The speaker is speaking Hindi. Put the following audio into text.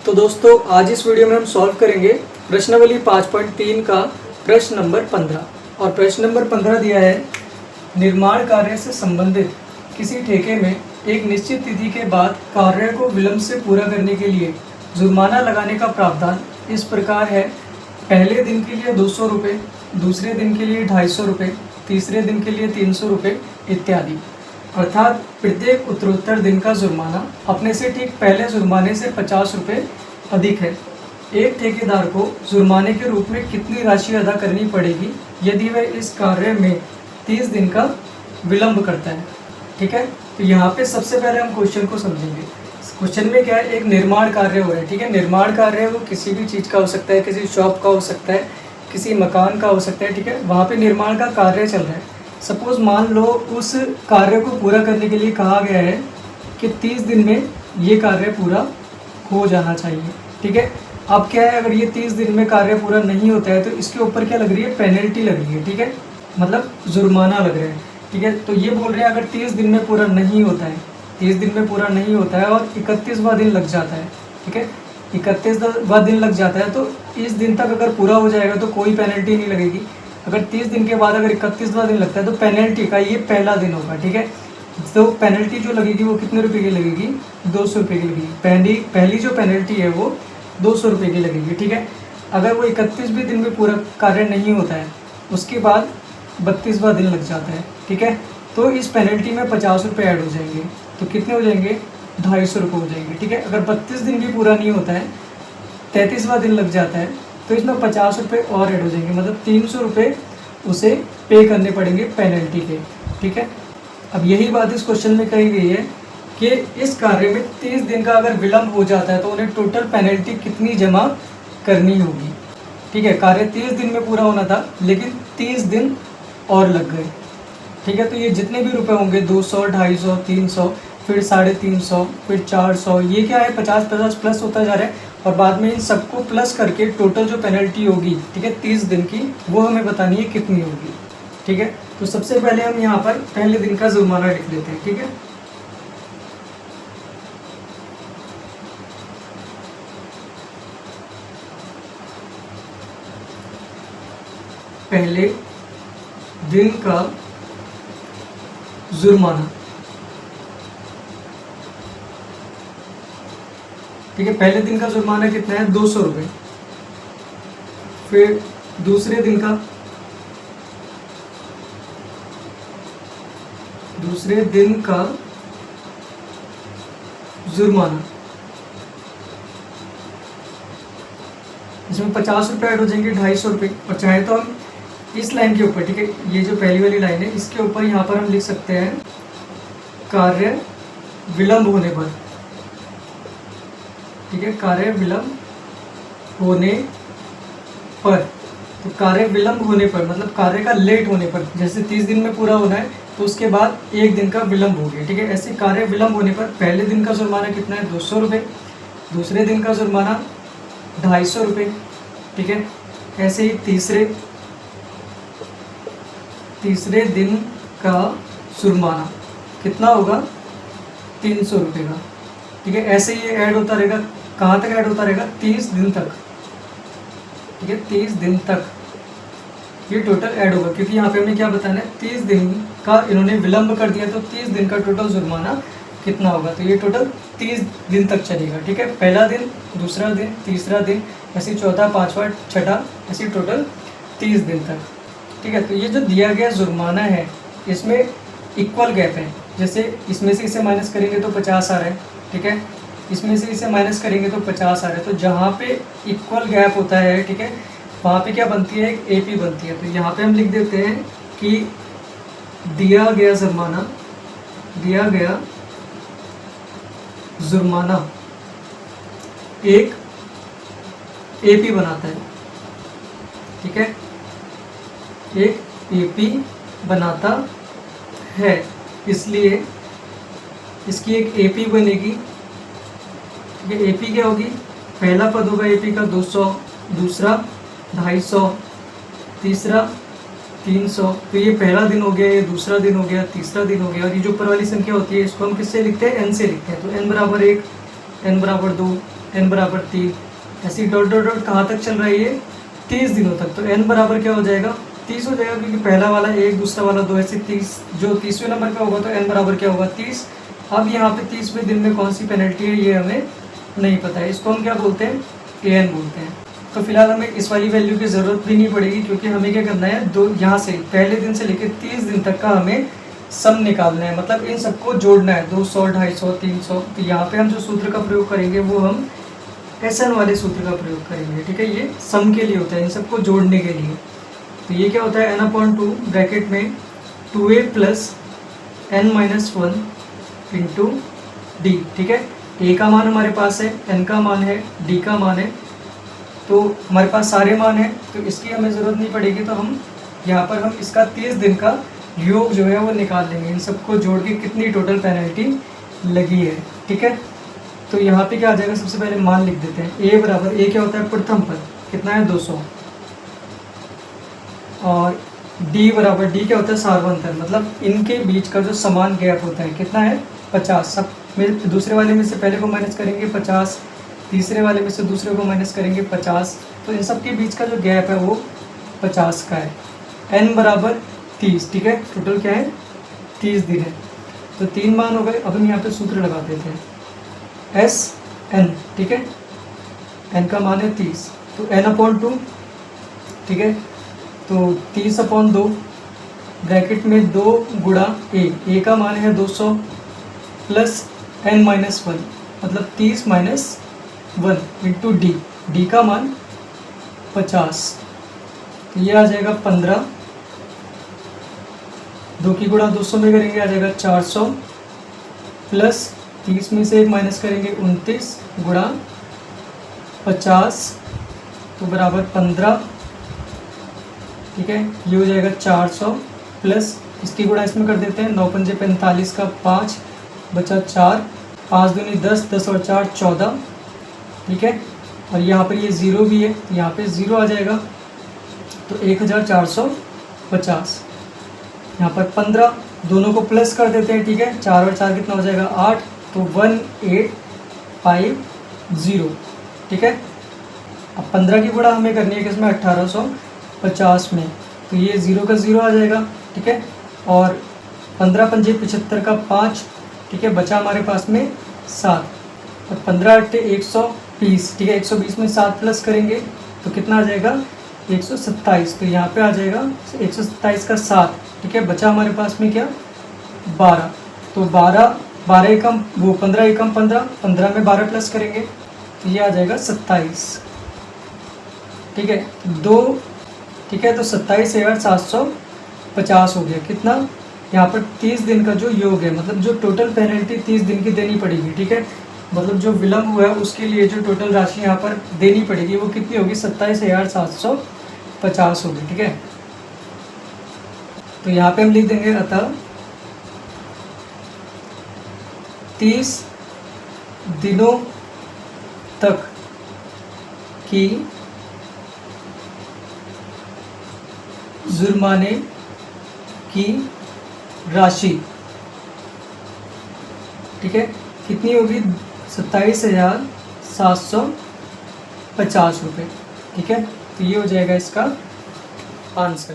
तो दोस्तों आज इस वीडियो में हम सॉल्व करेंगे प्रश्नावली 5.3 का प्रश्न नंबर 15। और प्रश्न नंबर 15 दिया है, निर्माण कार्य से संबंधित किसी ठेके में एक निश्चित तिथि के बाद कार्य को विलंब से पूरा करने के लिए जुर्माना लगाने का प्रावधान इस प्रकार है। पहले दिन के लिए 200 रुपये, दूसरे दिन के लिए 250 रुपये, तीसरे दिन के लिए 300 रुपये इत्यादि। अर्थात प्रत्येक उत्तरोत्तर दिन का जुर्माना अपने से ठीक पहले जुर्माने से 50 रुपये अधिक है। एक ठेकेदार को जुर्माने के रूप में कितनी राशि अदा करनी पड़ेगी यदि वह इस कार्य में 30 दिन का विलंब करता है। ठीक है, तो यहाँ पे सबसे पहले हम क्वेश्चन को समझेंगे। क्वेश्चन में क्या है, एक निर्माण कार्य हो रहा है। ठीक है, निर्माण कार्य वो किसी भी चीज़ का हो सकता है, किसी शॉप का हो सकता है, किसी मकान का हो सकता है। ठीक है, वहाँ पे निर्माण का कार्य चल रहा है। सपोज मान लो उस कार्य को पूरा करने के लिए कहा गया है कि 30 दिन में ये कार्य पूरा हो जाना चाहिए। ठीक है, अब क्या है, अगर ये 30 दिन में कार्य पूरा नहीं होता है तो इसके ऊपर क्या लग रही है, पेनल्टी लग रही है। ठीक है, मतलब जुर्माना लग रहा है। ठीक है, तो ये बोल रहे हैं अगर 30 दिन में पूरा नहीं होता है, 30 दिन में पूरा नहीं होता है और 31वां दिन लग जाता है। ठीक है, 31वां दिन लग जाता है तो इस दिन तक अगर पूरा हो जाएगा तो कोई पेनल्टी नहीं लगेगी। अगर 30 दिन के बाद अगर 31वां दिन लगता है तो पेनल्टी का ये पहला दिन होगा। ठीक है, तो पेनल्टी जो लगेगी वो कितने रुपए की लगेगी, 200 रुपये की लगेगी। पहली जो पेनल्टी है वो 200 रुपये की लगेगी। ठीक है, अगर वो 31वें दिन में पूरा कार्य नहीं होता है उसके बाद 32वां दिन लग जाता है। ठीक है, तो इस पेनल्टी में 50 रुपये ऐड हो जाएंगे, तो कितने हो जाएंगे, 250 रुपये हो जाएंगे। ठीक है, अगर 32 दिन भी पूरा नहीं होता है, 33वां दिन लग जाता है तो इसमें 50 रुपये और ऐड हो जाएंगे, मतलब 300 रुपये उसे पे करने पड़ेंगे पेनल्टी के। ठीक है, अब यही बात इस क्वेश्चन में कही गई है कि इस कार्य में 30 दिन का अगर विलंब हो जाता है तो उन्हें टोटल पेनल्टी कितनी जमा करनी होगी। ठीक है, कार्य 30 दिन में पूरा होना था लेकिन 30 दिन और लग गए। ठीक है, तो ये जितने भी रुपए होंगे 200, 250, 300, फिर 350, फिर 400, ये क्या है 50-50 प्लस होता जा रहा है और बाद में इन सबको प्लस करके टोटल जो पेनल्टी होगी, ठीक है, 30 दिन की, वो हमें बतानी है कितनी होगी। ठीक है, तो सबसे पहले हम यहाँ पर पहले दिन का जुर्माना लिख लेते हैं। ठीक है, पहले दिन का जुर्माना। ठीक है, पहले दिन का जुर्माना कितना है, 200 रुपये। फिर दूसरे दिन का जुर्माना, इसमें 50 रुपये ऐड हो जाएंगे, 250 रुपये। और चाहे तो हम इस लाइन के ऊपर, ठीक है, ये जो पहली वाली लाइन है इसके ऊपर यहाँ पर हम लिख सकते हैं कार्य विलंब होने पर। ठीक है, कार्य विलंब होने पर, तो कार्य विलंब होने पर मतलब कार्य का लेट होने पर, जैसे 30 दिन में पूरा होना है तो उसके बाद एक दिन का विलंब हो गया। ठीक है, ऐसे कार्य विलंब होने पर पहले दिन का जुर्माना कितना है, 200 रुपये, दूसरे दिन का जुर्माना 250 रुपये। ठीक है, ऐसे ही तीसरे दिन का जुर्माना कितना होगा, 300 रुपये का। ठीक है, ऐसे ही ये ऐड होता रहेगा, कहाँ तक ऐड होता रहेगा, 30 दिन तक। ठीक है, 30 दिन तक ये टोटल ऐड होगा, क्योंकि यहाँ पे हमें क्या बताना है, 30 दिन का इन्होंने विलंब कर दिया तो 30 दिन का टोटल जुर्माना कितना होगा, तो ये टोटल 30 दिन तक चलेगा। ठीक है, पहला दिन, दूसरा दिन, तीसरा दिन, ऐसे चौथा, पाँचवा, छठा, ऐसे टोटल 30 दिन तक। ठीक है, तो ये जो दिया गया जुर्माना है इसमें इक्वल गैप है, जैसे इसमें से इसे माइनस करेंगे तो 50 आ रहा है। ठीक है, इसमें से इसे माइनस करेंगे तो 50 आ रहा है, तो जहाँ पे इक्वल गैप होता है, ठीक है, वहाँ पे क्या बनती है, एक AP बनती है। तो यहाँ पे हम लिख देते हैं कि दिया गया जुर्माना एक AP बनाता है। ठीक है, एक AP बनाता है, इसलिए इसकी एक AP बनेगी। ठीक है, AP क्या होगी, पहला पद होगा AP का 200, दूसरा 250, तीसरा 300। तो ये पहला दिन हो गया, ये दूसरा दिन हो गया, तीसरा दिन हो गया। और ये जो ऊपर वाली संख्या होती है इसको हम किससे लिखते हैं, n से लिखते हैं। तो n बराबर 1, n बराबर 2, n बराबर 3, ऐसी डॉट डॉट डॉट कहाँ तक चल रहा है ये 30 दिनों तक। तो n बराबर क्या हो जाएगा 30 हो जाएगा, क्योंकि पहला वाला 1 दूसरा वाला 2 ऐसे 30, जो 30वें नंबर पे होगा तो n बराबर क्या होगा 30। अब यहाँ पे 30वें दिन में कौन सी पेनल्टी है ये हमें नहीं पता है, इसको हम क्या बोलते हैं an बोलते हैं। तो फिलहाल हमें इस वाली वैल्यू की ज़रूरत भी नहीं पड़ेगी, क्योंकि हमें क्या करना है दो यहाँ से पहले दिन से लेकर 30 दिन तक का हमें सम निकालना है, मतलब इन सबको जोड़ना है 200, 250, 300। तो यहाँ पे हम जो सूत्र का प्रयोग करेंगे वो हम SN वाले सूत्र का प्रयोग करेंगे, ठीक है। ये सम के लिए होता है, इन सबको जोड़ने के लिए। तो ये क्या होता है n/2 ब्रैकेट में 2a plus n-1 into D, ठीक है। a का मान हमारे पास है, n का मान है, d का मान है, तो हमारे पास सारे मान हैं, तो इसकी हमें ज़रूरत नहीं पड़ेगी। तो हम यहाँ पर हम इसका 30 दिन का योग जो है वो निकाल लेंगे, इन सबको जोड़ के कितनी टोटल पेनल्टी लगी है, ठीक है। तो यहाँ पे क्या आ जाएगा, सबसे पहले मान लिख देते हैं। a बराबर, a क्या होता है प्रथम पद, कितना है 200, और d बराबर, d क्या होता है सार्वंतर, मतलब इनके बीच का जो समान गैप होता है कितना है 50। सब में दूसरे वाले में से पहले को माइनस करेंगे 50, तीसरे वाले में से दूसरे को माइनस करेंगे 50, तो इन सब के बीच का जो गैप है वो 50 का है। n बराबर 30, ठीक है, टोटल क्या है 30 दिन है। तो 3 मान हो गए। अब हम यहाँ पे सूत्र लगा देते हैं SN, ठीक है, n का मान है 30, तो n/2, ठीक है। तो 30/2 ब्रैकेट में 2 गुणा a का मान है 200 प्लस n-1, मतलब 30 माइनस 1 इंटू डी का मान 50, तो ये आ जाएगा 15, 2 की गुणा 200 में करेंगे आ जाएगा 400, प्लस 30 में से 1 माइनस करेंगे 29 गुणा 50, तो बराबर 15, ठीक है। ये हो जाएगा 400 प्लस इसकी गुणा इसमें कर देते हैं, 9 पंजे 45 का 5 बचा 4, 5 दूनी 10, 10 और 4 14, ठीक है। और यहाँ पर ये 0 भी है, तो यहाँ पे 0 आ जाएगा, तो 1450। यहाँ पर 15, दोनों को प्लस कर देते हैं, ठीक है। 4 और 4 कितना हो जाएगा 8, तो 1850, ठीक है। अब 15 की गुणा हमें करनी है किसमें 1850 में, तो ये 0 का 0 आ जाएगा, ठीक है। और 15 पंजे 75 का 5, ठीक है, बचा हमारे पास में 7, और 15 8 120, ठीक है। 120 में 7 प्लस करेंगे तो कितना आ जाएगा 127, तो यहाँ पे आ जाएगा 127 का 7, ठीक है। बचा हमारे पास में क्या 12, तो 12 एकम वो 15 एकम 15, 15 में 12 प्लस करेंगे तो ये आ जाएगा 27, ठीक है। 2, ठीक है, तो 27,750 हो गया। कितना यहाँ पर 30 दिन का जो योग है, मतलब जो टोटल पेनल्टी 30 दिन की देनी पड़ेगी, ठीक है, मतलब जो विलम्ब हुआ है उसके लिए जो टोटल राशि यहाँ पर देनी पड़ेगी वो कितनी होगी 27,750 होगी, ठीक है। तो यहाँ पे हम लिख देंगे अतः 30 दिनों तक की जुर्माने की राशि, ठीक है, कितनी होगी 27,750 रुपये, ठीक है। तो ये हो जाएगा इसका आंसर।